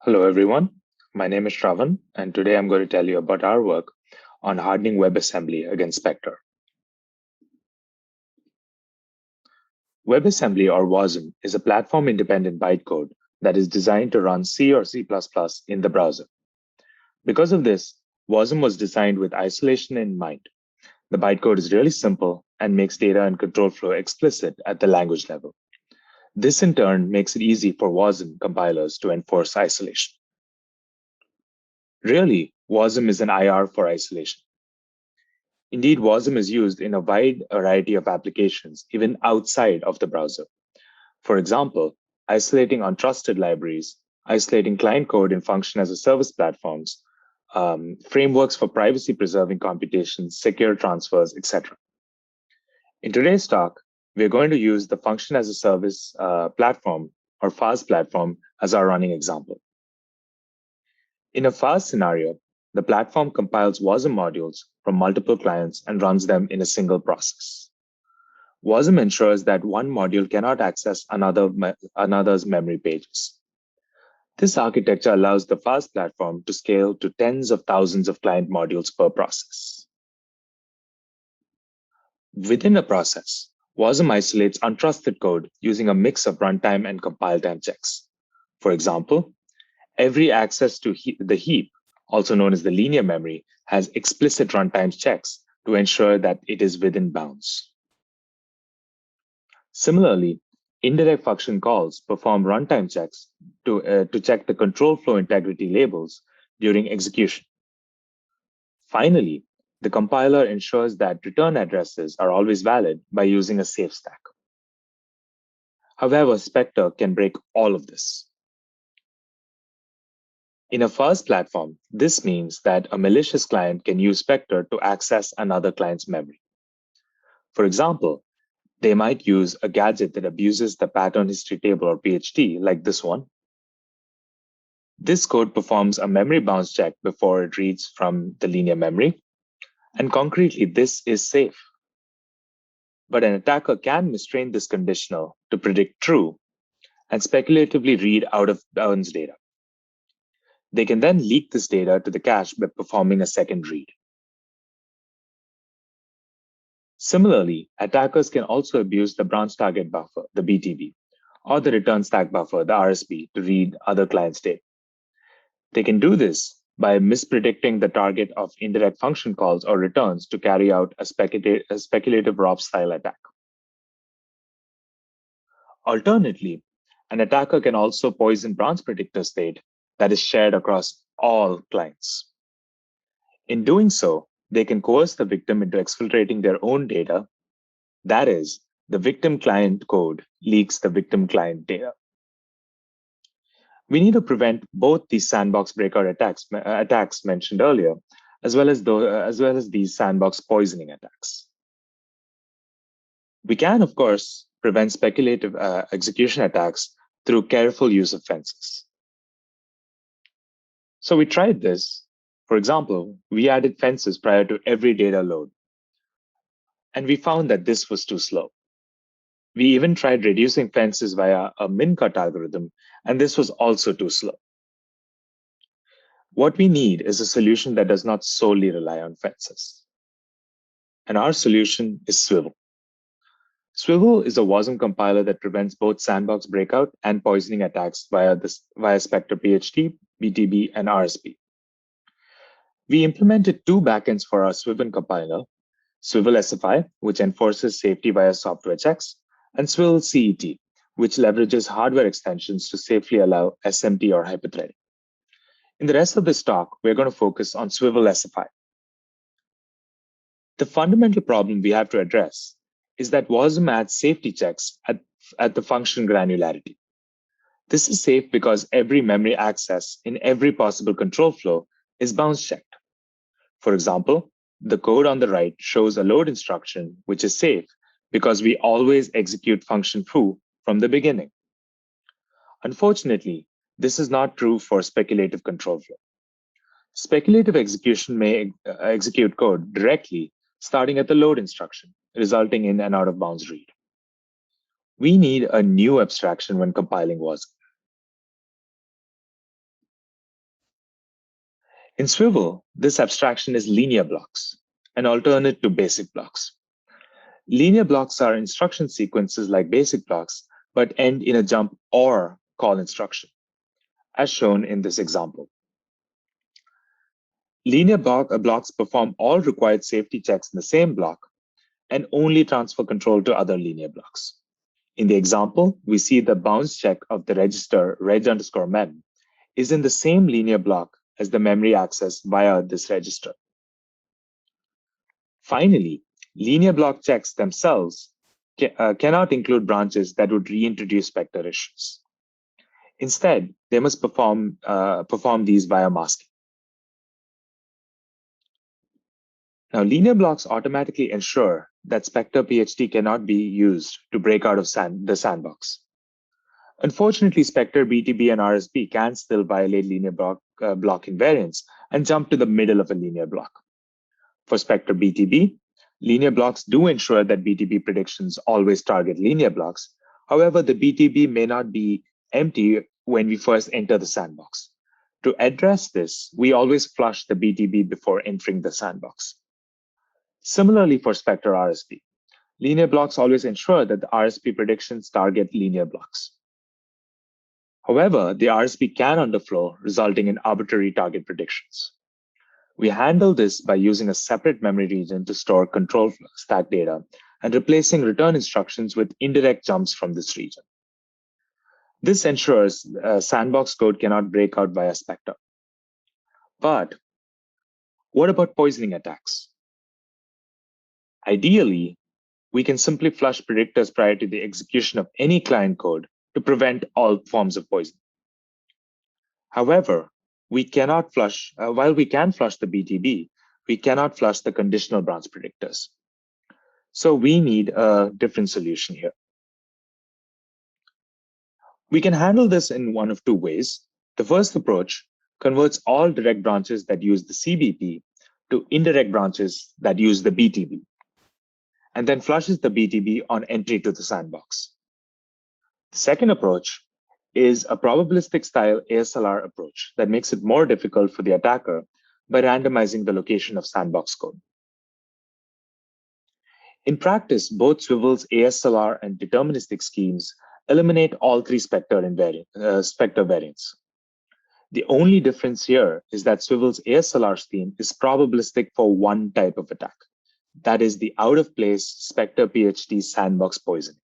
Hello, everyone. My name is Shravan, and today I'm going to tell you about our work on hardening WebAssembly against Spectre. WebAssembly, or Wasm, is a platform-independent bytecode that is designed to run C or C++ in the browser. Because of this, Wasm was designed with isolation in mind. The bytecode is really simple and makes data and control flow explicit at the language level. This, in turn, makes it easy for Wasm compilers to enforce isolation. Really, Wasm is an IR for isolation. Indeed, Wasm is used in a wide variety of applications, even outside of the browser. For example, isolating untrusted libraries, isolating client code in function as a service platforms, frameworks for privacy-preserving computations, secure transfers, etc. In today's talk, we're going to use the function as a service platform, or FAS platform, as our running example. In a FAS scenario, the platform compiles Wasm modules from multiple clients and runs them in a single process. Wasm ensures that one module cannot access another's memory pages. This architecture allows the FAS platform to scale to tens of thousands of client modules per process. Within a process, Wasm isolates untrusted code using a mix of runtime and compile time checks. For example, every access to the heap, also known as the linear memory, has explicit runtime checks to ensure that it is within bounds. Similarly, indirect function calls perform runtime checks to check the control flow integrity labels during execution. Finally, the compiler ensures that return addresses are always valid by using a safe stack. However, Spectre can break all of this. In a FAS platform, this means that a malicious client can use Spectre to access another client's memory. For example, they might use a gadget that abuses the pattern history table, or PHT, like this one. This code performs a memory bounce check before it reads from the linear memory. And concretely, this is safe. But an attacker can mistrain this conditional to predict true and speculatively read out of bounds data. They can then leak this data to the cache by performing a second read. Similarly, attackers can also abuse the branch target buffer, the BTB, or the return stack buffer, the RSB, to read other clients' data. They can do this by mispredicting the target of indirect function calls or returns to carry out a speculative ROP-style attack. Alternately, an attacker can also poison branch predictor state that is shared across all clients. In doing so, they can coerce the victim into exfiltrating their own data. That is, the victim client code leaks the victim client data. We need to prevent both these sandbox breakout attacks mentioned earlier, as well as these sandbox poisoning attacks. We can, of course, prevent speculative execution attacks through careful use of fences. So we tried this. For example, we added fences prior to every data load. And we found that this was too slow. We even tried reducing fences via a min-cut algorithm, and this was also too slow. What we need is a solution that does not solely rely on fences. And our solution is Swivel. Swivel is a Wasm compiler that prevents both sandbox breakout and poisoning attacks via Spectre-PHT, BTB, and RSB. We implemented two backends for our Swivel compiler, Swivel-SFI, which enforces safety via software checks, and Swivel-CET, which leverages hardware extensions to safely allow SMT or hyperthreading. In the rest of this talk, we're going to focus on Swivel-SFI. The fundamental problem we have to address is that Wasm adds safety checks at the function granularity. This is safe because every memory access in every possible control flow is bounce checked. For example, the code on the right shows a load instruction, which is safe because we always execute function foo from the beginning. Unfortunately, this is not true for speculative control flow. Speculative execution may execute code directly starting at the load instruction, resulting in an out-of-bounds read. We need a new abstraction when compiling Wasm. In Swivel, this abstraction is linear blocks, an alternate to basic blocks. Linear blocks are instruction sequences like basic blocks, but end in a jump or call instruction, as shown in this example. Linear blocks perform all required safety checks in the same block and only transfer control to other linear blocks. In the example, we see the bounce check of the register reg_mem is in the same linear block as the memory access via this register. Finally, linear block checks themselves cannot include branches that would reintroduce Spectre issues. Instead, they must perform these via masking. Now, linear blocks automatically ensure that Spectre-PHT cannot be used to break out of the sandbox. Unfortunately, Spectre BTB and RSB can still violate linear block invariance and jump to the middle of a linear block. For Spectre BTB, linear blocks do ensure that BTB predictions always target linear blocks. However, the BTB may not be empty when we first enter the sandbox. To address this, we always flush the BTB before entering the sandbox. Similarly, for Spectre RSB, linear blocks always ensure that the RSB predictions target linear blocks. However, the RSB can underflow, resulting in arbitrary target predictions. We handle this by using a separate memory region to store control stack data and replacing return instructions with indirect jumps from this region. This ensures sandbox code cannot break out via Spectre. But what about poisoning attacks? Ideally, we can simply flush predictors prior to the execution of any client code to prevent all forms of poisoning. However, we cannot flush, while we can flush the BTB, we cannot flush the conditional branch predictors. So we need a different solution here. We can handle this in one of two ways. The first approach converts all direct branches that use the CBP to indirect branches that use the BTB, and then flushes the BTB on entry to the sandbox. The second approach is a probabilistic style ASLR approach that makes it more difficult for the attacker by randomizing the location of sandbox code. In practice, both Swivel's ASLR and deterministic schemes eliminate all three Spectre variants. The only difference here is that Swivel's ASLR scheme is probabilistic for one type of attack. That is the out-of-place Spectre-PHT sandbox poisoning.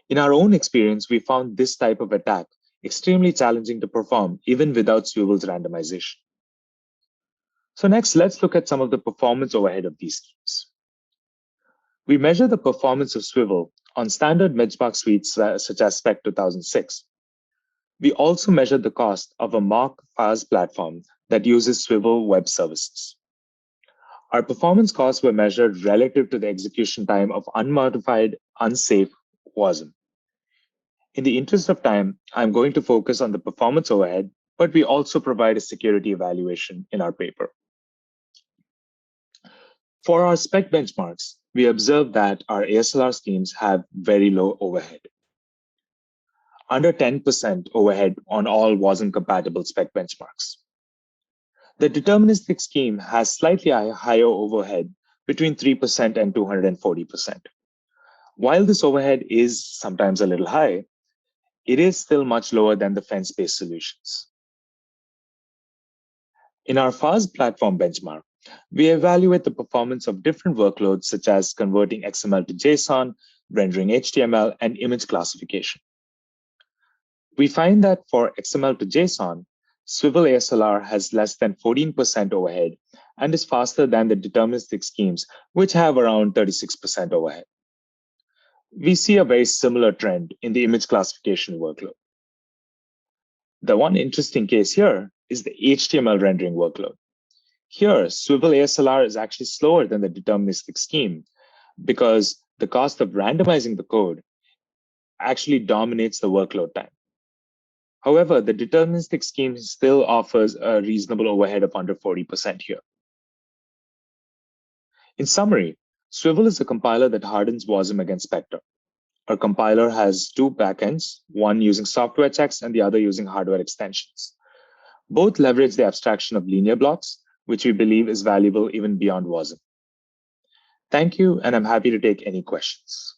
In our own experience, we found this type of attack extremely challenging to perform even without Swivel's randomization. So next, let's look at some of the performance overhead of these schemes. We measure the performance of Swivel on standard benchmark suites such as SPEC 2006. We also measure the cost of a mock FAS platform that uses Swivel web services. Our performance costs were measured relative to the execution time of unmodified, unsafe Wasm. In the interest of time, I'm going to focus on the performance overhead, but we also provide a security evaluation in our paper. For our SPEC benchmarks, we observe that our ASLR schemes have very low overhead. Under 10% overhead on all Wasm-compatible SPEC benchmarks. The deterministic scheme has slightly higher overhead between 3% and 240%. While this overhead is sometimes a little high, it is still much lower than the fence-based solutions. In our FAS platform benchmark, we evaluate the performance of different workloads such as converting XML to JSON, rendering HTML, and image classification. We find that for XML to JSON, Swivel ASLR has less than 14% overhead and is faster than the deterministic schemes, which have around 36% overhead. We see a very similar trend in the image classification workload. The one interesting case here is the HTML rendering workload. Here, Swivel ASLR is actually slower than the deterministic scheme because the cost of randomizing the code actually dominates the workload time. However, the deterministic scheme still offers a reasonable overhead of under 40% here. In summary, Swivel is a compiler that hardens Wasm against Spectre. Our compiler has two backends, one using software checks and the other using hardware extensions. Both leverage the abstraction of linear blocks, which we believe is valuable even beyond Wasm. Thank you, and I'm happy to take any questions.